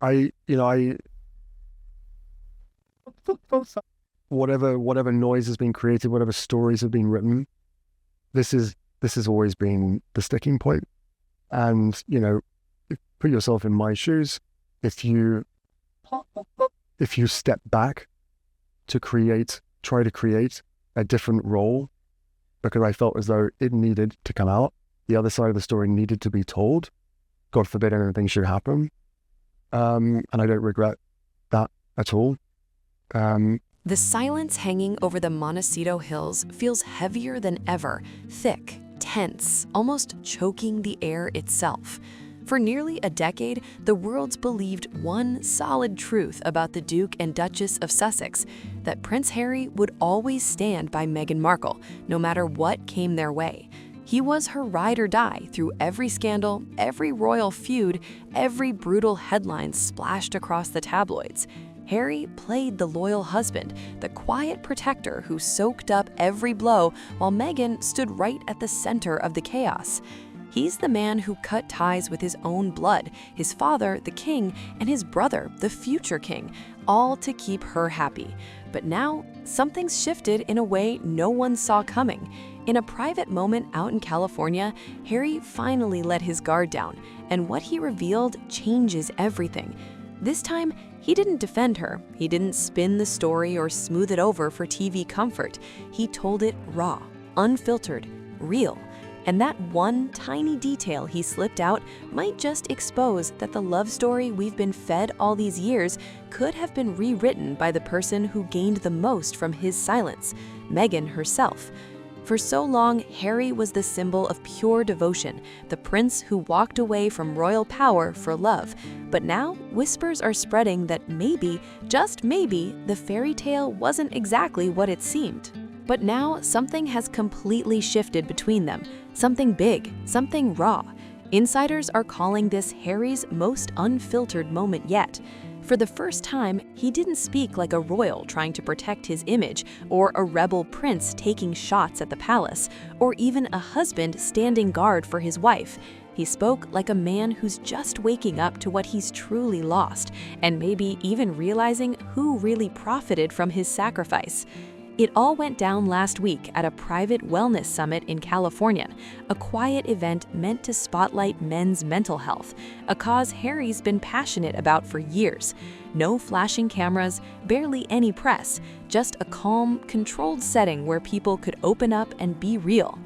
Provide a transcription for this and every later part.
I whatever noise has been created, whatever stories have been written, this has always been the sticking point. And put yourself in my shoes. If you step back to try to create a different role, because I felt as though it needed to come out, the other side of the story needed to be told. God forbid anything should happen. And I don't regret that at all. The silence hanging over the Montecito Hills feels heavier than ever, thick, tense, almost choking the air itself. For nearly a decade, the world's believed one solid truth about the Duke and Duchess of Sussex, that Prince Harry would always stand by Meghan Markle, no matter what came their way. He was her ride or die through every scandal, every royal feud, every brutal headline splashed across the tabloids. Harry played the loyal husband, the quiet protector who soaked up every blow, while Meghan stood right at the center of the chaos. He's the man who cut ties with his own blood, his father, the king, and his brother, the future king, all to keep her happy. But now, something's shifted in a way no one saw coming. In a private moment out in California, Harry finally let his guard down, and what he revealed changes everything. This time, he didn't defend her. He didn't spin the story or smooth it over for TV comfort. He told it raw, unfiltered, real. And that one tiny detail he slipped out might just expose that the love story we've been fed all these years could have been rewritten by the person who gained the most from his silence, Meghan herself. For so long, Harry was the symbol of pure devotion, the prince who walked away from royal power for love. But now, whispers are spreading that maybe, just maybe, the fairy tale wasn't exactly what it seemed. But now, something has completely shifted between them. Something big, something raw. Insiders are calling this Harry's most unfiltered moment yet. For the first time, he didn't speak like a royal trying to protect his image, or a rebel prince taking shots at the palace, or even a husband standing guard for his wife. He spoke like a man who's just waking up to what he's truly lost, and maybe even realizing who really profited from his sacrifice. It all went down last week at a private wellness summit in California, a quiet event meant to spotlight men's mental health, a cause Harry's been passionate about for years. No flashing cameras, barely any press, just a calm, controlled setting where people could open up and be real.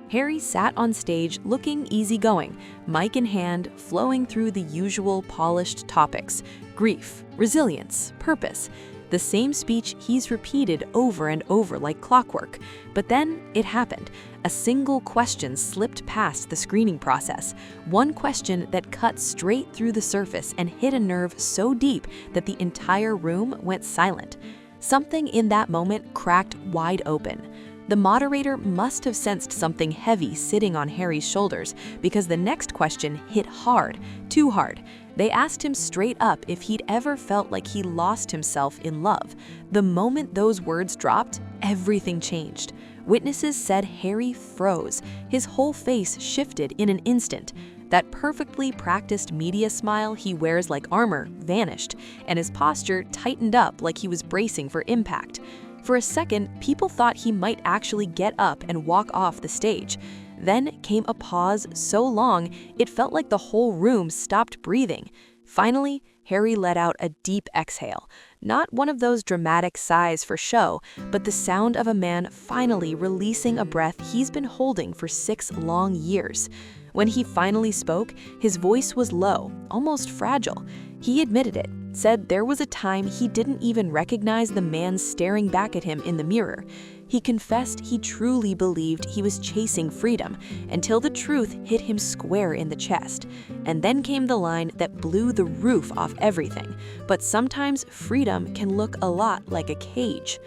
Harry sat on stage looking easygoing, mic in hand, flowing through the usual polished topics: grief, resilience, purpose. The same speech he's repeated over and over like clockwork. But then it happened. A single question slipped past the screening process. One question that cut straight through the surface and hit a nerve so deep that the entire room went silent. Something in that moment cracked wide open. The moderator must have sensed something heavy sitting on Harry's shoulders, because the next question hit hard, too hard. They asked him straight up if he'd ever felt like he lost himself in love. The moment those words dropped, everything changed. Witnesses said Harry froze. His whole face shifted in an instant. That perfectly practiced media smile he wears like armor vanished, and his posture tightened up like he was bracing for impact. For a second, people thought he might actually get up and walk off the stage. Then came a pause so long, it felt like the whole room stopped breathing. Finally, Harry let out a deep exhale. Not one of those dramatic sighs for show, but the sound of a man finally releasing a breath he's been holding for 6 long years. When he finally spoke, his voice was low, almost fragile. He admitted it, said there was a time he didn't even recognize the man staring back at him in the mirror. He confessed he truly believed he was chasing freedom, until the truth hit him square in the chest. And then came the line that blew the roof off everything. But sometimes freedom can look a lot like a cage.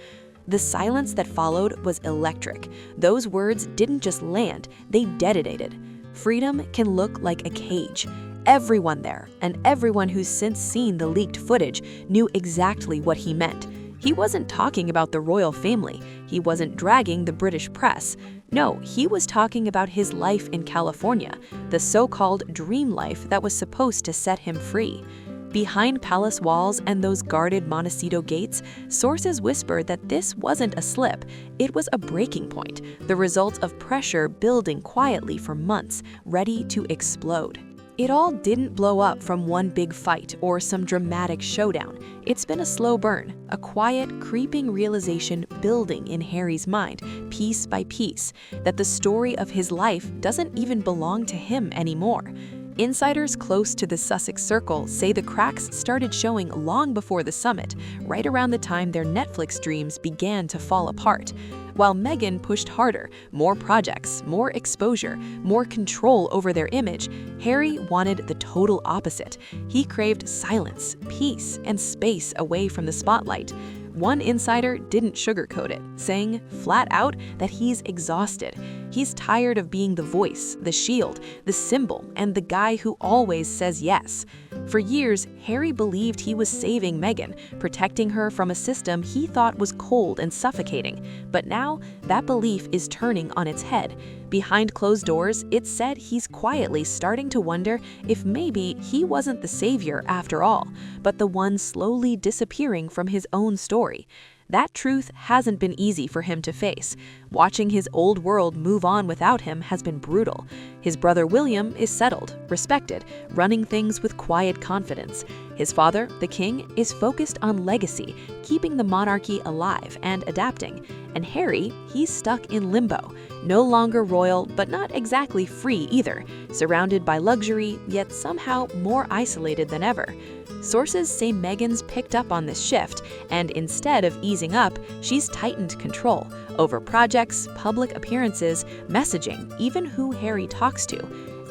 The silence that followed was electric. Those words didn't just land, they detonated. Freedom can look like a cage. Everyone there, and everyone who's since seen the leaked footage, knew exactly what he meant. He wasn't talking about the royal family. He wasn't dragging the British press. No, he was talking about his life in California, the so-called dream life that was supposed to set him free. Behind palace walls and those guarded Montecito gates, sources whispered that this wasn't a slip, it was a breaking point, the result of pressure building quietly for months, ready to explode. It all didn't blow up from one big fight or some dramatic showdown. It's been a slow burn, a quiet, creeping realization building in Harry's mind, piece by piece, that the story of his life doesn't even belong to him anymore. Insiders close to the Sussex circle say the cracks started showing long before the summit, right around the time their Netflix dreams began to fall apart. While Meghan pushed harder, more projects, more exposure, more control over their image, Harry wanted the total opposite. He craved silence, peace, and space away from the spotlight. One insider didn't sugarcoat it, saying flat out that he's exhausted. He's tired of being the voice, the shield, the symbol, and the guy who always says yes. For years, Harry believed he was saving Meghan, protecting her from a system he thought was cold and suffocating. But now, that belief is turning on its head. Behind closed doors, it's said he's quietly starting to wonder if maybe he wasn't the savior after all, but the one slowly disappearing from his own story. That truth hasn't been easy for him to face. Watching his old world move on without him has been brutal. His brother William is settled, respected, running things with quiet confidence. His father, the king, is focused on legacy, keeping the monarchy alive and adapting. And Harry, he's stuck in limbo. No longer royal, but not exactly free either. Surrounded by luxury, yet somehow more isolated than ever. Sources say Meghan's picked up on this shift, and instead of easing up, she's tightened control over projects, public appearances, messaging, even who Harry talks to.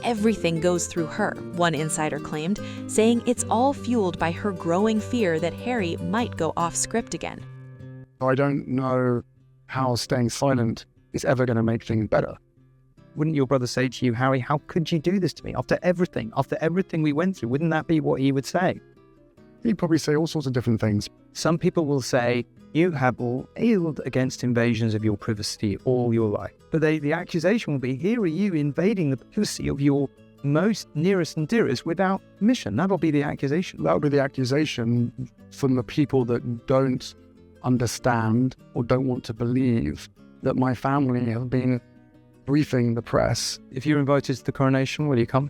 Everything goes through her, one insider claimed, saying it's all fueled by her growing fear that Harry might go off script again. I don't know how staying silent is ever going to make things better. Wouldn't your brother say to you, Harry, how could you do this to me? After everything we went through, wouldn't that be what he would say? He'd probably say all sorts of different things. Some people will say, you have railed against invasions of your privacy all your life. But the accusation will be, here are you invading the privacy of your most nearest and dearest without permission. That'll be the accusation. That would be the accusation from the people that don't understand or don't want to believe that my family have been briefing the press. If you're invited to the coronation, will you come?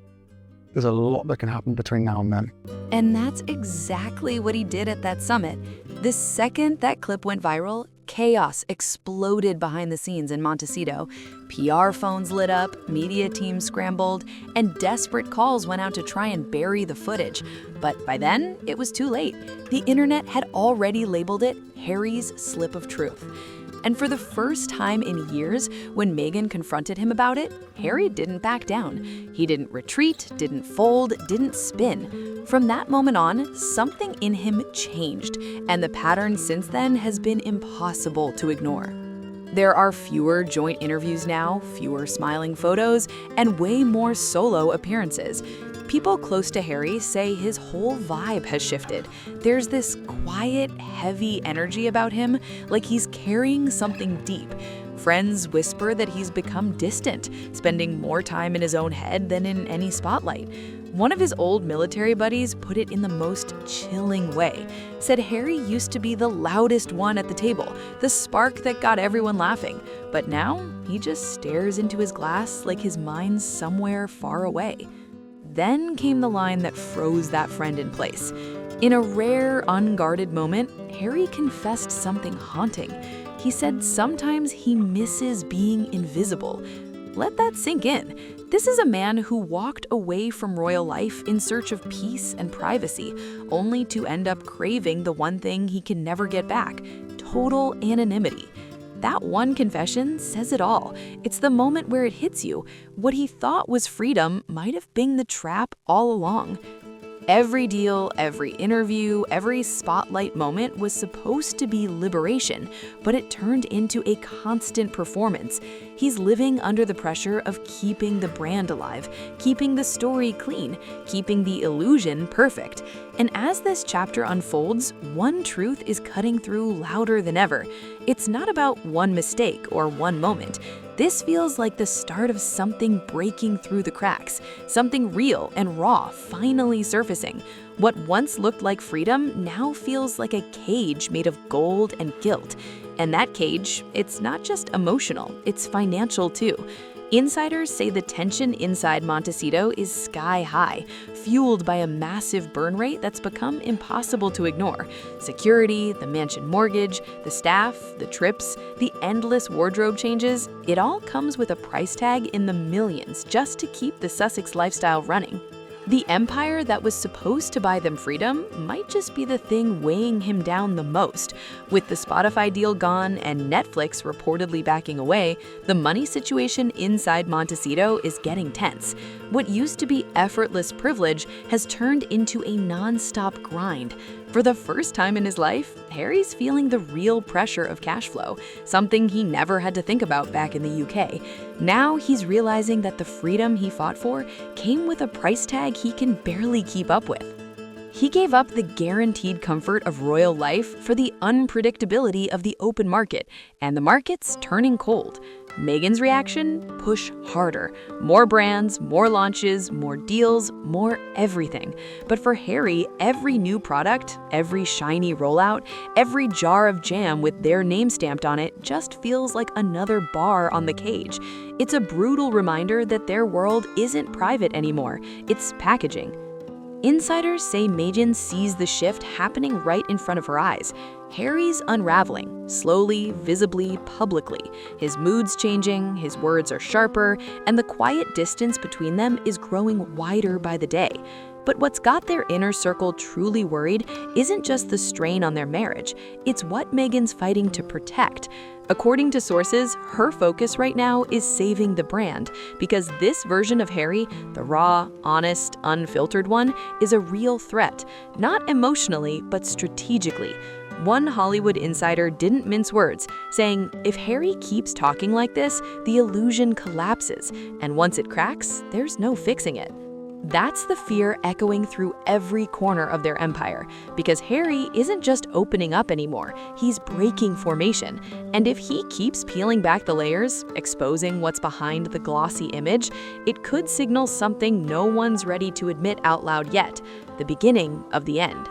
There's a lot that can happen between now and then. And that's exactly what he did at that summit. The second that clip went viral, chaos exploded behind the scenes in Montecito. PR phones lit up, media teams scrambled, and desperate calls went out to try and bury the footage. But by then, it was too late. The internet had already labeled it Harry's slip of truth. And for the first time in years, when Meghan confronted him about it, Harry didn't back down. He didn't retreat, didn't fold, didn't spin. From that moment on, something in him changed, and the pattern since then has been impossible to ignore. There are fewer joint interviews now, fewer smiling photos, and way more solo appearances. People close to Harry say his whole vibe has shifted. There's this quiet, heavy energy about him, like he's carrying something deep. Friends whisper that he's become distant, spending more time in his own head than in any spotlight. One of his old military buddies put it in the most chilling way. Said Harry used to be the loudest one at the table, the spark that got everyone laughing. But now, he just stares into his glass like his mind's somewhere far away. Then came the line that froze that friend in place. In a rare, unguarded moment, Harry confessed something haunting. He said sometimes he misses being invisible. Let that sink in. This is a man who walked away from royal life in search of peace and privacy, only to end up craving the one thing he can never get back: total anonymity. That one confession says it all. It's the moment where it hits you. What he thought was freedom might have been the trap all along. Every deal, every interview, every spotlight moment was supposed to be liberation, but it turned into a constant performance. He's living under the pressure of keeping the brand alive, keeping the story clean, keeping the illusion perfect. And as this chapter unfolds, one truth is cutting through louder than ever. It's not about one mistake or one moment. This feels like the start of something breaking through the cracks, something real and raw finally surfacing. What once looked like freedom now feels like a cage made of gold and guilt. And that cage, it's not just emotional, it's financial too. Insiders say the tension inside Montecito is sky high, fueled by a massive burn rate that's become impossible to ignore. Security, the mansion mortgage, the staff, the trips, the endless wardrobe changes, it all comes with a price tag in the millions just to keep the Sussex lifestyle running. The empire that was supposed to buy them freedom might just be the thing weighing him down the most. With the Spotify deal gone and Netflix reportedly backing away, the money situation inside Montecito is getting tense. What used to be effortless privilege has turned into a non-stop grind. For the first time in his life, Harry's feeling the real pressure of cash flow, something he never had to think about back in the UK. Now he's realizing that the freedom he fought for came with a price tag he can barely keep up with. He gave up the guaranteed comfort of royal life for the unpredictability of the open market, and the market's turning cold. Meghan's reaction? Push harder. More brands, more launches, more deals, more everything. But for Harry, every new product, every shiny rollout, every jar of jam with their name stamped on it just feels like another bar on the cage. It's a brutal reminder that their world isn't private anymore, it's packaging. Insiders say Meghan sees the shift happening right in front of her eyes. Harry's unraveling, slowly, visibly, publicly. His mood's changing, his words are sharper, and the quiet distance between them is growing wider by the day. But what's got their inner circle truly worried isn't just the strain on their marriage, it's what Meghan's fighting to protect. According to sources, her focus right now is saving the brand, because this version of Harry, the raw, honest, unfiltered one, is a real threat, not emotionally, but strategically. One Hollywood insider didn't mince words, saying, if Harry keeps talking like this, the illusion collapses, and once it cracks, there's no fixing it. That's the fear echoing through every corner of their empire, because Harry isn't just opening up anymore, he's breaking formation. And if he keeps peeling back the layers, exposing what's behind the glossy image, it could signal something no one's ready to admit out loud yet, the beginning of the end.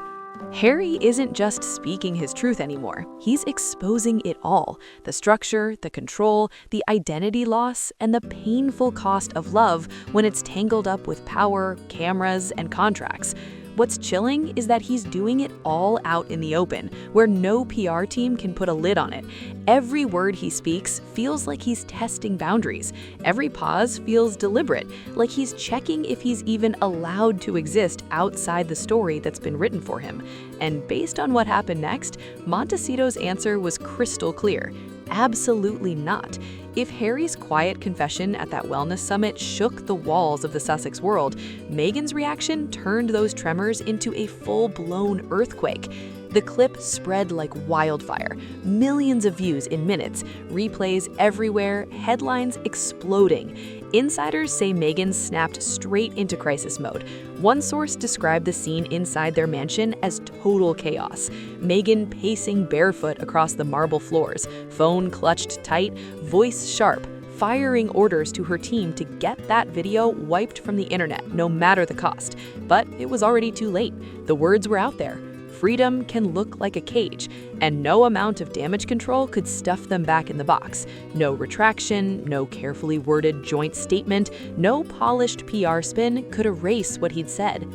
Harry isn't just speaking his truth anymore, he's exposing it all: the structure, the control, the identity loss, and the painful cost of love when it's tangled up with power, cameras, and contracts. What's chilling is that he's doing it all out in the open, where no PR team can put a lid on it. Every word he speaks feels like he's testing boundaries. Every pause feels deliberate, like he's checking if he's even allowed to exist outside the story that's been written for him. And based on what happened next, Montecito's answer was crystal clear. Absolutely not. If Harry's quiet confession at that wellness summit shook the walls of the Sussex world, Meghan's reaction turned those tremors into a full-blown earthquake. The clip spread like wildfire, millions of views in minutes, replays everywhere, headlines exploding. Insiders say Meghan snapped straight into crisis mode. One source described the scene inside their mansion as total chaos. Meghan pacing barefoot across the marble floors, phone clutched tight, voice sharp, firing orders to her team to get that video wiped from the internet, no matter the cost. But it was already too late. The words were out there. Freedom can look like a cage, and no amount of damage control could stuff them back in the box. No retraction, no carefully worded joint statement, no polished PR spin could erase what he'd said.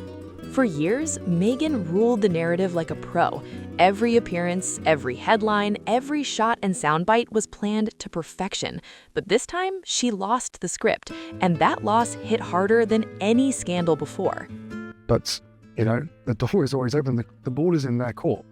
For years, Meghan ruled the narrative like a pro. Every appearance, every headline, every shot and soundbite was planned to perfection. But this time, she lost the script, and that loss hit harder than any scandal before. But the door is always open. The ball is in their court.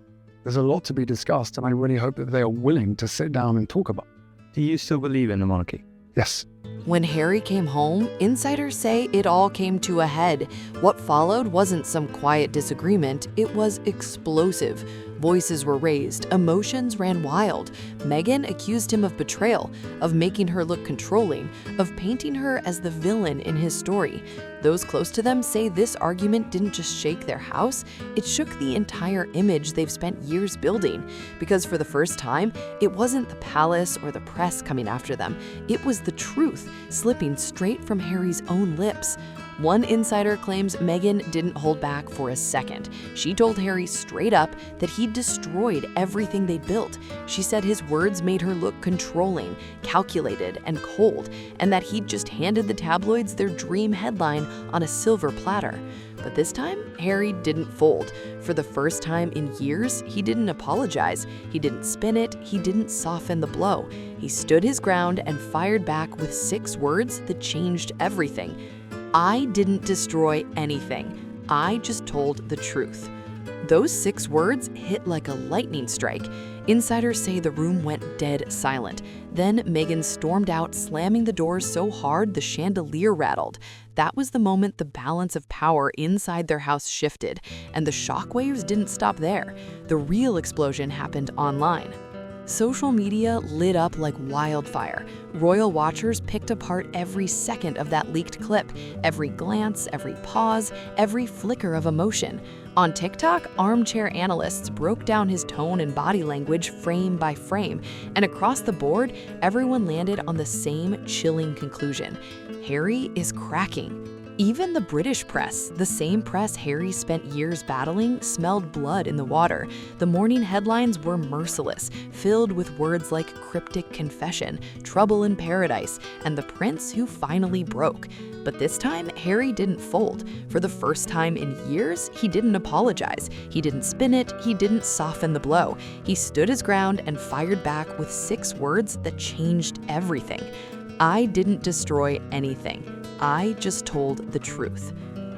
There's a lot to be discussed, and I really hope that they are willing to sit down and talk about it. Do you still believe in the monarchy? Yes. When Harry came home, insiders say it all came to a head. What followed wasn't some quiet disagreement, it was explosive. Voices were raised, emotions ran wild. Meghan accused him of betrayal, of making her look controlling, of painting her as the villain in his story. Those close to them say this argument didn't just shake their house, it shook the entire image they've spent years building. Because for the first time, it wasn't the palace or the press coming after them, it was the truth, slipping straight from Harry's own lips. One insider claims Meghan didn't hold back for a second. She told Harry straight up that he'd destroyed everything they'd built. She said his words made her look controlling, calculated, and cold, and that he'd just handed the tabloids their dream headline on a silver platter. But this time, Harry didn't fold. For the first time in years, he didn't apologize. He didn't spin it. He didn't soften the blow. He stood his ground and fired back with 6 words that changed everything. I didn't destroy anything. I just told the truth. Those 6 words hit like a lightning strike. Insiders say the room went dead silent. Then Meghan stormed out, slamming the doors so hard the chandelier rattled. That was the moment the balance of power inside their house shifted, and the shockwaves didn't stop there. The real explosion happened online. Social media lit up like wildfire. Royal watchers picked apart every second of that leaked clip, every glance, every pause, every flicker of emotion. On TikTok, armchair analysts broke down his tone and body language frame by frame, and across the board, everyone landed on the same chilling conclusion. Harry is cracking. Even the British press, the same press Harry spent years battling, smelled blood in the water. The morning headlines were merciless, filled with words like cryptic confession, trouble in paradise, and the prince who finally broke. But this time, Harry didn't fold. For the first time in years, he didn't apologize. He didn't spin it. He didn't soften the blow. He stood his ground and fired back with 6 words that changed everything. I didn't destroy anything. I just told the truth.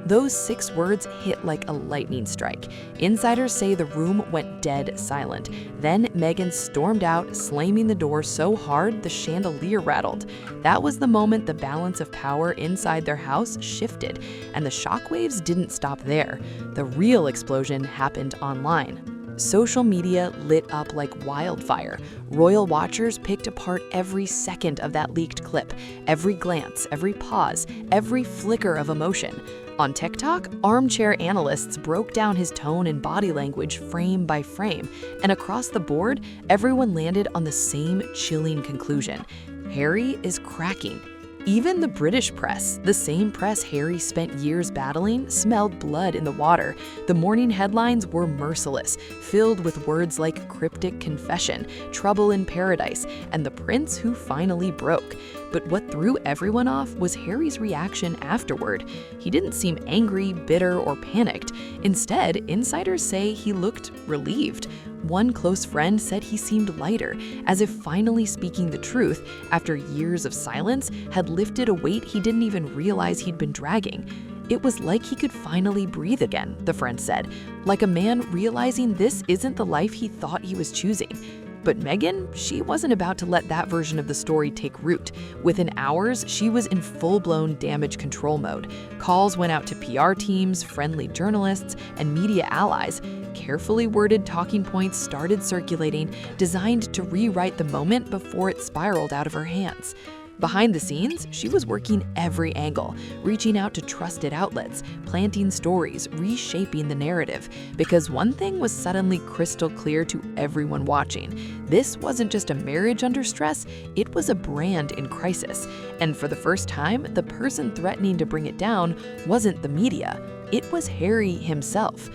Those 6 words hit like a lightning strike. Insiders say the room went dead silent. Then Meghan stormed out, slamming the door so hard the chandelier rattled. That was the moment the balance of power inside their house shifted, and the shockwaves didn't stop there. The real explosion happened online. Social media lit up like wildfire. Royal watchers picked apart every second of that leaked clip, every glance, every pause, every flicker of emotion. On TikTok, armchair analysts broke down his tone and body language frame by frame, and across the board, everyone landed on the same chilling conclusion. Harry is cracking. Even the British press, the same press Harry spent years battling, smelled blood in the water. The morning headlines were merciless, filled with words like cryptic confession, trouble in paradise, and the prince who finally broke. But what threw everyone off was Harry's reaction afterward. He didn't seem angry, bitter, or panicked. Instead, insiders say he looked relieved. One close friend said he seemed lighter, as if finally speaking the truth, after years of silence, had lifted a weight he didn't even realize he'd been dragging. It was like he could finally breathe again, the friend said, like a man realizing this isn't the life he thought he was choosing. But Meghan, she wasn't about to let that version of the story take root. Within hours, she was in full-blown damage control mode. Calls went out to PR teams, friendly journalists, and media allies. Carefully worded talking points started circulating, designed to rewrite the moment before it spiraled out of her hands. Behind the scenes, she was working every angle, reaching out to trusted outlets, planting stories, reshaping the narrative. Because one thing was suddenly crystal clear to everyone watching. This wasn't just a marriage under stress, it was a brand in crisis. And for the first time, the person threatening to bring it down wasn't the media, it was Harry himself.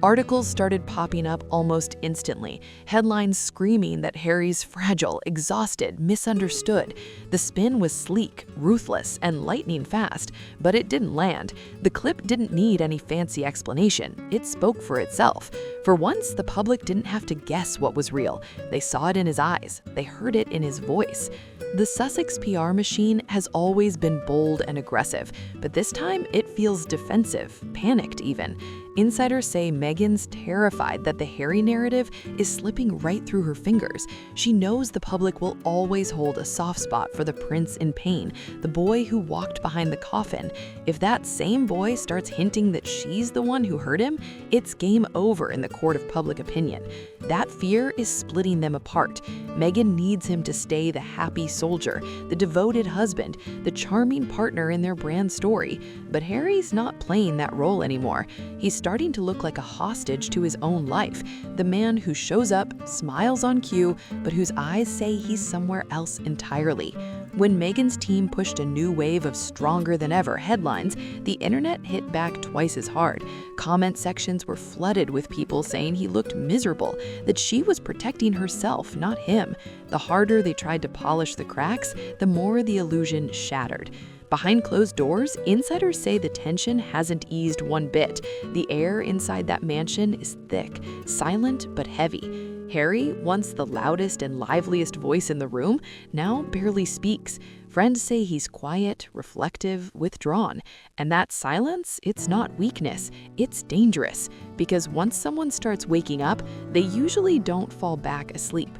Articles started popping up almost instantly, headlines screaming that Harry's fragile, exhausted, misunderstood. The spin was sleek, ruthless, and lightning fast, but it didn't land. The clip didn't need any fancy explanation. It spoke for itself. For once, the public didn't have to guess what was real. They saw it in his eyes. They heard it in his voice. The Sussex PR machine has always been bold and aggressive, but this time it feels defensive, panicked even. Insiders say Meghan Meghan's terrified that the Harry narrative is slipping right through her fingers. She knows the public will always hold a soft spot for the prince in pain, the boy who walked behind the coffin. If that same boy starts hinting that she's the one who hurt him, it's game over in the court of public opinion. That fear is splitting them apart. Meghan needs him to stay the happy soldier, the devoted husband, the charming partner in their brand story. But Harry's not playing that role anymore. He's starting to look like a hostage to his own life, the man who shows up, smiles on cue, but whose eyes say he's somewhere else entirely. When Meghan's team pushed a new wave of stronger than ever headlines, the internet hit back twice as hard. Comment sections were flooded with people saying he looked miserable, that she was protecting herself, not him. The harder they tried to polish the cracks, the more the illusion shattered. Behind closed doors, insiders say the tension hasn't eased one bit. The air inside that mansion is thick, silent but heavy. Harry, once the loudest and liveliest voice in the room, now barely speaks. Friends say he's quiet, reflective, withdrawn. And that silence, it's not weakness, it's dangerous. Because once someone starts waking up, they usually don't fall back asleep.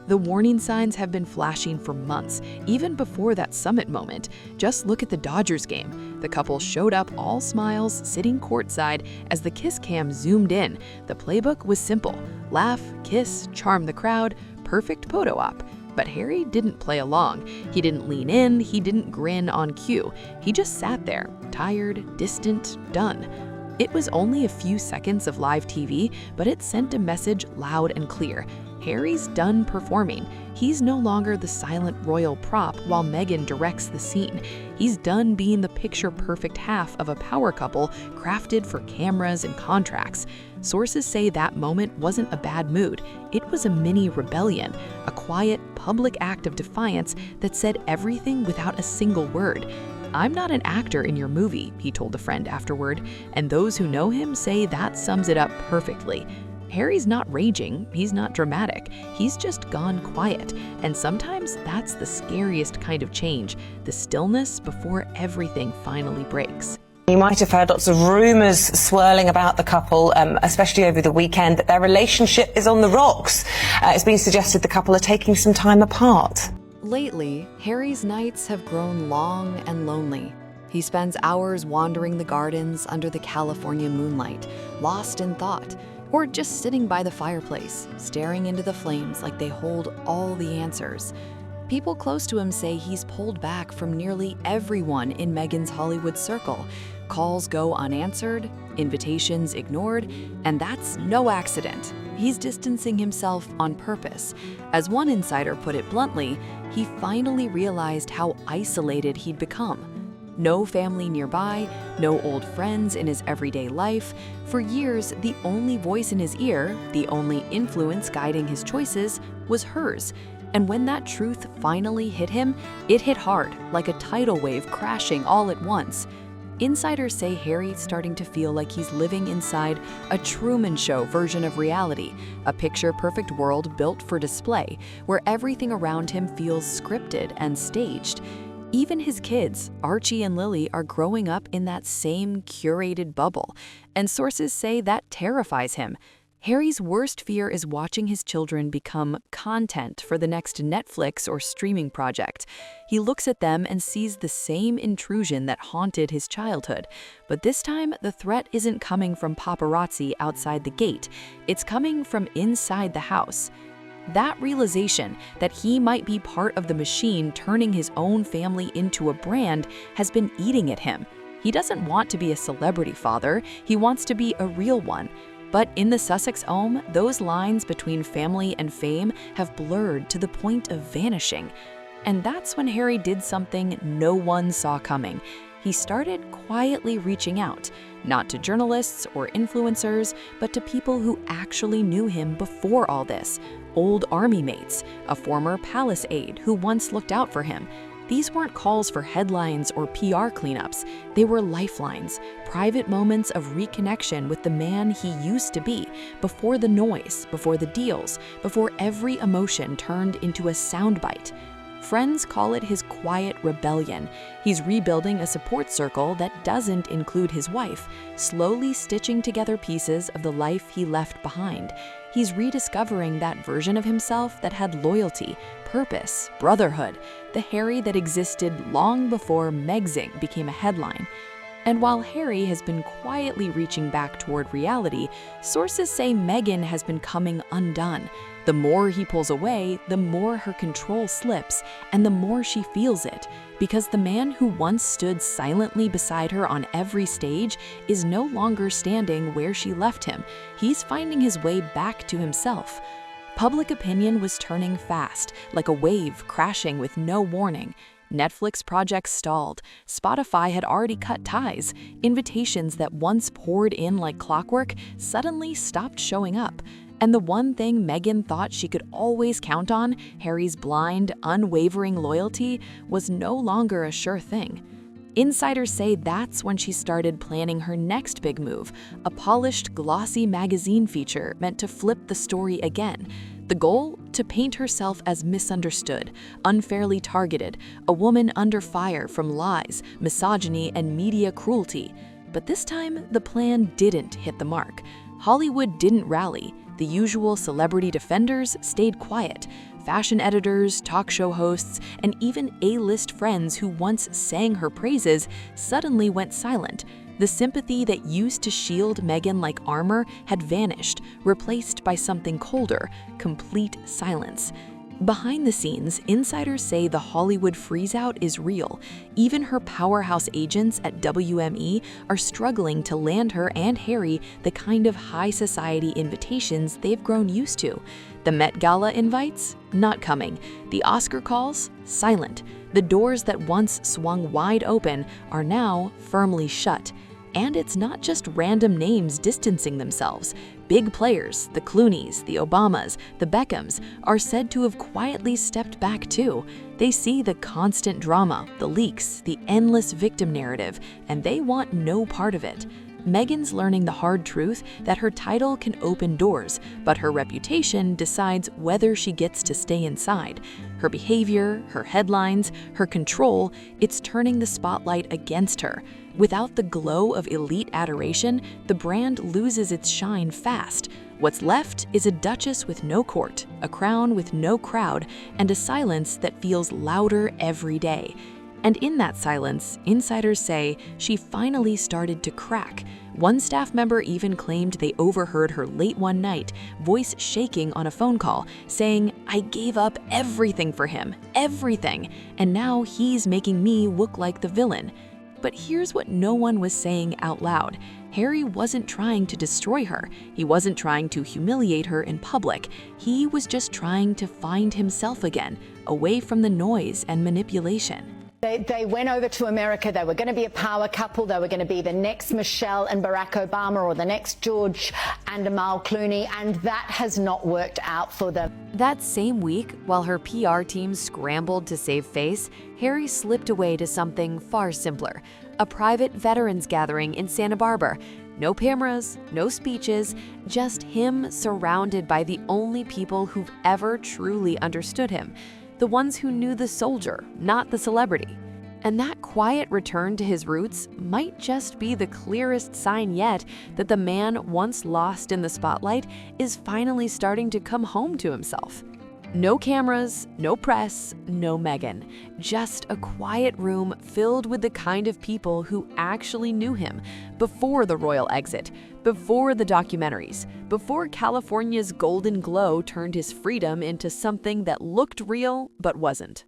The warning signs have been flashing for months, even before that summit moment. Just look at the Dodgers game. The couple showed up all smiles, sitting courtside as the kiss cam zoomed in. The playbook was simple: laugh, kiss, charm the crowd, perfect photo op. But Harry didn't play along. He didn't lean in, he didn't grin on cue. He just sat there, tired, distant, done. It was only a few seconds of live TV, but it sent a message loud and clear. Harry's done performing. He's no longer the silent royal prop while Meghan directs the scene. He's done being the picture-perfect half of a power couple crafted for cameras and contracts. Sources say that moment wasn't a bad mood. It was a mini rebellion, a quiet, public act of defiance that said everything without a single word. "I'm not an actor in your movie," he told a friend afterward, and those who know him say that sums it up perfectly. Harry's not raging, he's not dramatic, he's just gone quiet. And sometimes that's the scariest kind of change, the stillness before everything finally breaks. You might have heard lots of rumours swirling about the couple, especially over the weekend, that their relationship is on the rocks. It's been suggested the couple are taking some time apart. Lately, Harry's nights have grown long and lonely. He spends hours wandering the gardens under the California moonlight, lost in thought, or just sitting by the fireplace, staring into the flames like they hold all the answers. People close to him say he's pulled back from nearly everyone in Meghan's Hollywood circle. Calls go unanswered, invitations ignored, and that's no accident. He's distancing himself on purpose. As one insider put it bluntly, he finally realized how isolated he'd become. No family nearby, no old friends in his everyday life. For years, the only voice in his ear, the only influence guiding his choices, was hers. And when that truth finally hit him, it hit hard, like a tidal wave crashing all at once. Insiders say Harry's starting to feel like he's living inside a Truman Show version of reality, a picture-perfect world built for display, where everything around him feels scripted and staged. Even his kids, Archie and Lily, are growing up in that same curated bubble, and sources say that terrifies him. Harry's worst fear is watching his children become content for the next Netflix or streaming project. He looks at them and sees the same intrusion that haunted his childhood. But this time, the threat isn't coming from paparazzi outside the gate. It's coming from inside the house. That realization that he might be part of the machine turning his own family into a brand has been eating at him. He doesn't want to be a celebrity father, he wants to be a real one. But in the Sussex home, those lines between family and fame have blurred to the point of vanishing. And that's when Harry did something no one saw coming. He started quietly reaching out, not to journalists or influencers, but to people who actually knew him before all this. Old army mates, a former palace aide who once looked out for him. These weren't calls for headlines or PR cleanups. They were lifelines, private moments of reconnection with the man he used to be, before the noise, before the deals, before every emotion turned into a soundbite. Friends call it his quiet rebellion. He's rebuilding a support circle that doesn't include his wife, slowly stitching together pieces of the life he left behind. He's rediscovering that version of himself that had loyalty, purpose, brotherhood, the Harry that existed long before Megxing became a headline. And while Harry has been quietly reaching back toward reality, sources say Meghan has been coming undone. The more he pulls away, the more her control slips, and the more she feels it. Because the man who once stood silently beside her on every stage is no longer standing where she left him. He's finding his way back to himself. Public opinion was turning fast, like a wave crashing with no warning. Netflix projects stalled. Spotify had already cut ties. Invitations that once poured in like clockwork suddenly stopped showing up. And the one thing Meghan thought she could always count on, Harry's blind, unwavering loyalty, was no longer a sure thing. Insiders say that's when she started planning her next big move, a polished, glossy magazine feature meant to flip the story again. The goal? To paint herself as misunderstood, unfairly targeted, a woman under fire from lies, misogyny, and media cruelty. But this time, the plan didn't hit the mark. Hollywood didn't rally. The usual celebrity defenders stayed quiet. Fashion editors, talk show hosts, and even A-list friends who once sang her praises suddenly went silent. The sympathy that used to shield Meghan like armor had vanished, replaced by something colder, complete silence. Behind the scenes, insiders say the Hollywood freeze-out is real. Even her powerhouse agents at WME are struggling to land her and Harry the kind of high society invitations they've grown used to. The Met Gala invites? Not coming. The Oscar calls? Silent. The doors that once swung wide open are now firmly shut. And it's not just random names distancing themselves. Big players, the Clooneys, the Obamas, the Beckhams, are said to have quietly stepped back too. They see the constant drama, the leaks, the endless victim narrative, and they want no part of it. Meghan's learning the hard truth that her title can open doors, but her reputation decides whether she gets to stay inside. Her behavior, her headlines, her control, it's turning the spotlight against her. Without the glow of elite adoration, the brand loses its shine fast. What's left is a duchess with no court, a crown with no crowd, and a silence that feels louder every day. And in that silence, insiders say she finally started to crack. One staff member even claimed they overheard her late one night, voice shaking on a phone call, saying, "I gave up everything for him, everything, and now he's making me look like the villain." But here's what no one was saying out loud. Harry wasn't trying to destroy her. He wasn't trying to humiliate her in public. He was just trying to find himself again, away from the noise and manipulation. They went over to America. They were going to be a power couple. They were going to be the next Michelle and Barack Obama or the next George and Amal Clooney, and that has not worked out for them. That same week, while her PR team scrambled to save face, Harry slipped away to something far simpler, a private veterans gathering in Santa Barbara. No cameras, no speeches, just him surrounded by the only people who've ever truly understood him. The ones who knew the soldier, not the celebrity. And that quiet return to his roots might just be the clearest sign yet that the man once lost in the spotlight is finally starting to come home to himself. No cameras, no press, no Meghan. Just a quiet room filled with the kind of people who actually knew him before the royal exit, before the documentaries, before California's golden glow turned his freedom into something that looked real but wasn't.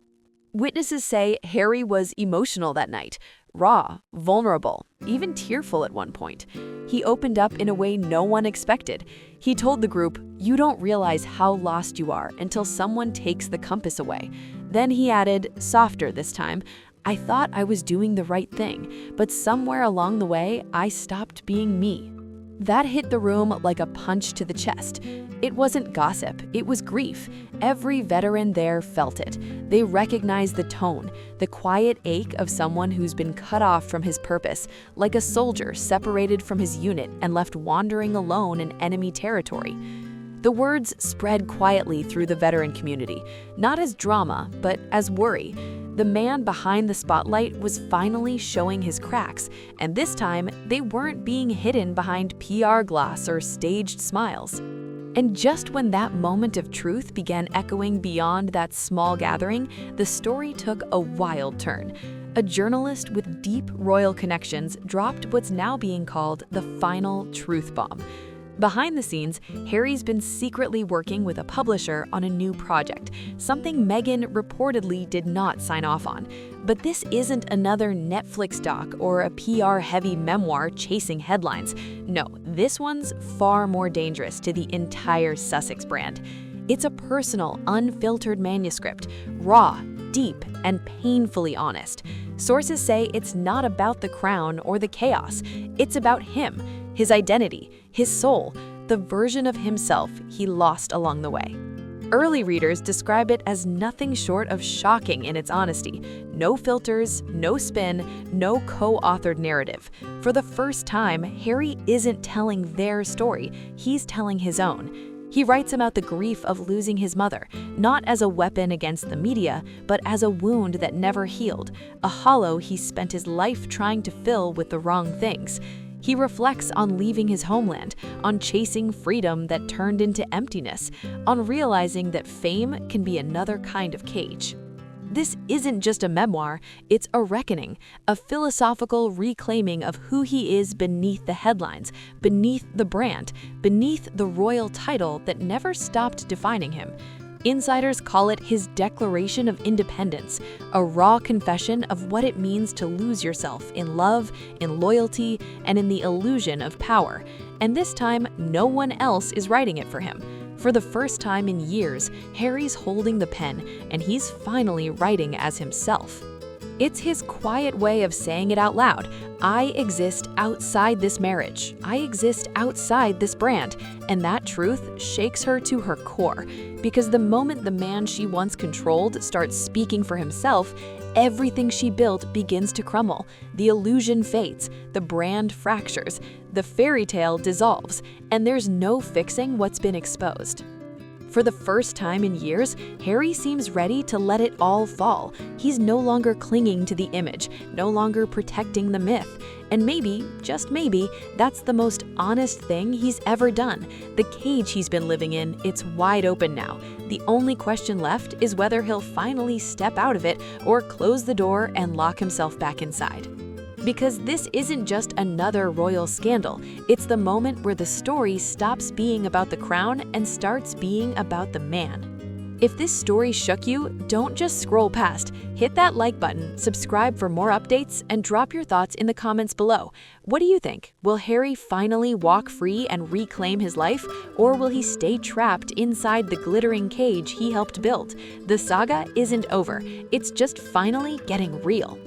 Witnesses say Harry was emotional that night, raw, vulnerable, even tearful at one point. He opened up in a way no one expected. He told the group, "You don't realize how lost you are until someone takes the compass away." Then he added, softer this time, "I thought I was doing the right thing, but somewhere along the way, I stopped being me." That hit the room like a punch to the chest. It wasn't gossip, it was grief. Every veteran there felt it. They recognized the tone, the quiet ache of someone who's been cut off from his purpose, like a soldier separated from his unit and left wandering alone in enemy territory. The words spread quietly through the veteran community, not as drama, but as worry. The man behind the spotlight was finally showing his cracks, and this time they weren't being hidden behind PR gloss or staged smiles. And just when that moment of truth began echoing beyond that small gathering, the story took a wild turn. A journalist with deep royal connections dropped what's now being called the final truth bomb. Behind the scenes, Harry's been secretly working with a publisher on a new project, something Meghan reportedly did not sign off on. But this isn't another Netflix doc or a PR-heavy memoir chasing headlines. No, this one's far more dangerous to the entire Sussex brand. It's a personal, unfiltered manuscript, raw, deep, and painfully honest. Sources say it's not about the crown or the chaos. It's about him, his identity, his soul, the version of himself he lost along the way. Early readers describe it as nothing short of shocking in its honesty. No filters, no spin, no co-authored narrative. For the first time, Harry isn't telling their story, he's telling his own. He writes about the grief of losing his mother, not as a weapon against the media, but as a wound that never healed, a hollow he spent his life trying to fill with the wrong things. He reflects on leaving his homeland, on chasing freedom that turned into emptiness, on realizing that fame can be another kind of cage. This isn't just a memoir, it's a reckoning, a philosophical reclaiming of who he is beneath the headlines, beneath the brand, beneath the royal title that never stopped defining him. Insiders call it his Declaration of Independence, a raw confession of what it means to lose yourself in love, in loyalty, and in the illusion of power. And this time, no one else is writing it for him. For the first time in years, Harry's holding the pen, and he's finally writing as himself. It's his quiet way of saying it out loud. I exist outside this marriage. I exist outside this brand. And that truth shakes her to her core. Because the moment the man she once controlled starts speaking for himself, everything she built begins to crumble. The illusion fades, the brand fractures, the fairy tale dissolves, and there's no fixing what's been exposed. For the first time in years, Harry seems ready to let it all fall. He's no longer clinging to the image, no longer protecting the myth. And maybe, just maybe, that's the most honest thing he's ever done. The cage he's been living in, it's wide open now. The only question left is whether he'll finally step out of it or close the door and lock himself back inside. Because this isn't just another royal scandal, it's the moment where the story stops being about the crown and starts being about the man. If this story shook you, don't just scroll past. Hit that like button, subscribe for more updates, and drop your thoughts in the comments below. What do you think? Will Harry finally walk free and reclaim his life, or will he stay trapped inside the glittering cage he helped build? The saga isn't over, it's just finally getting real.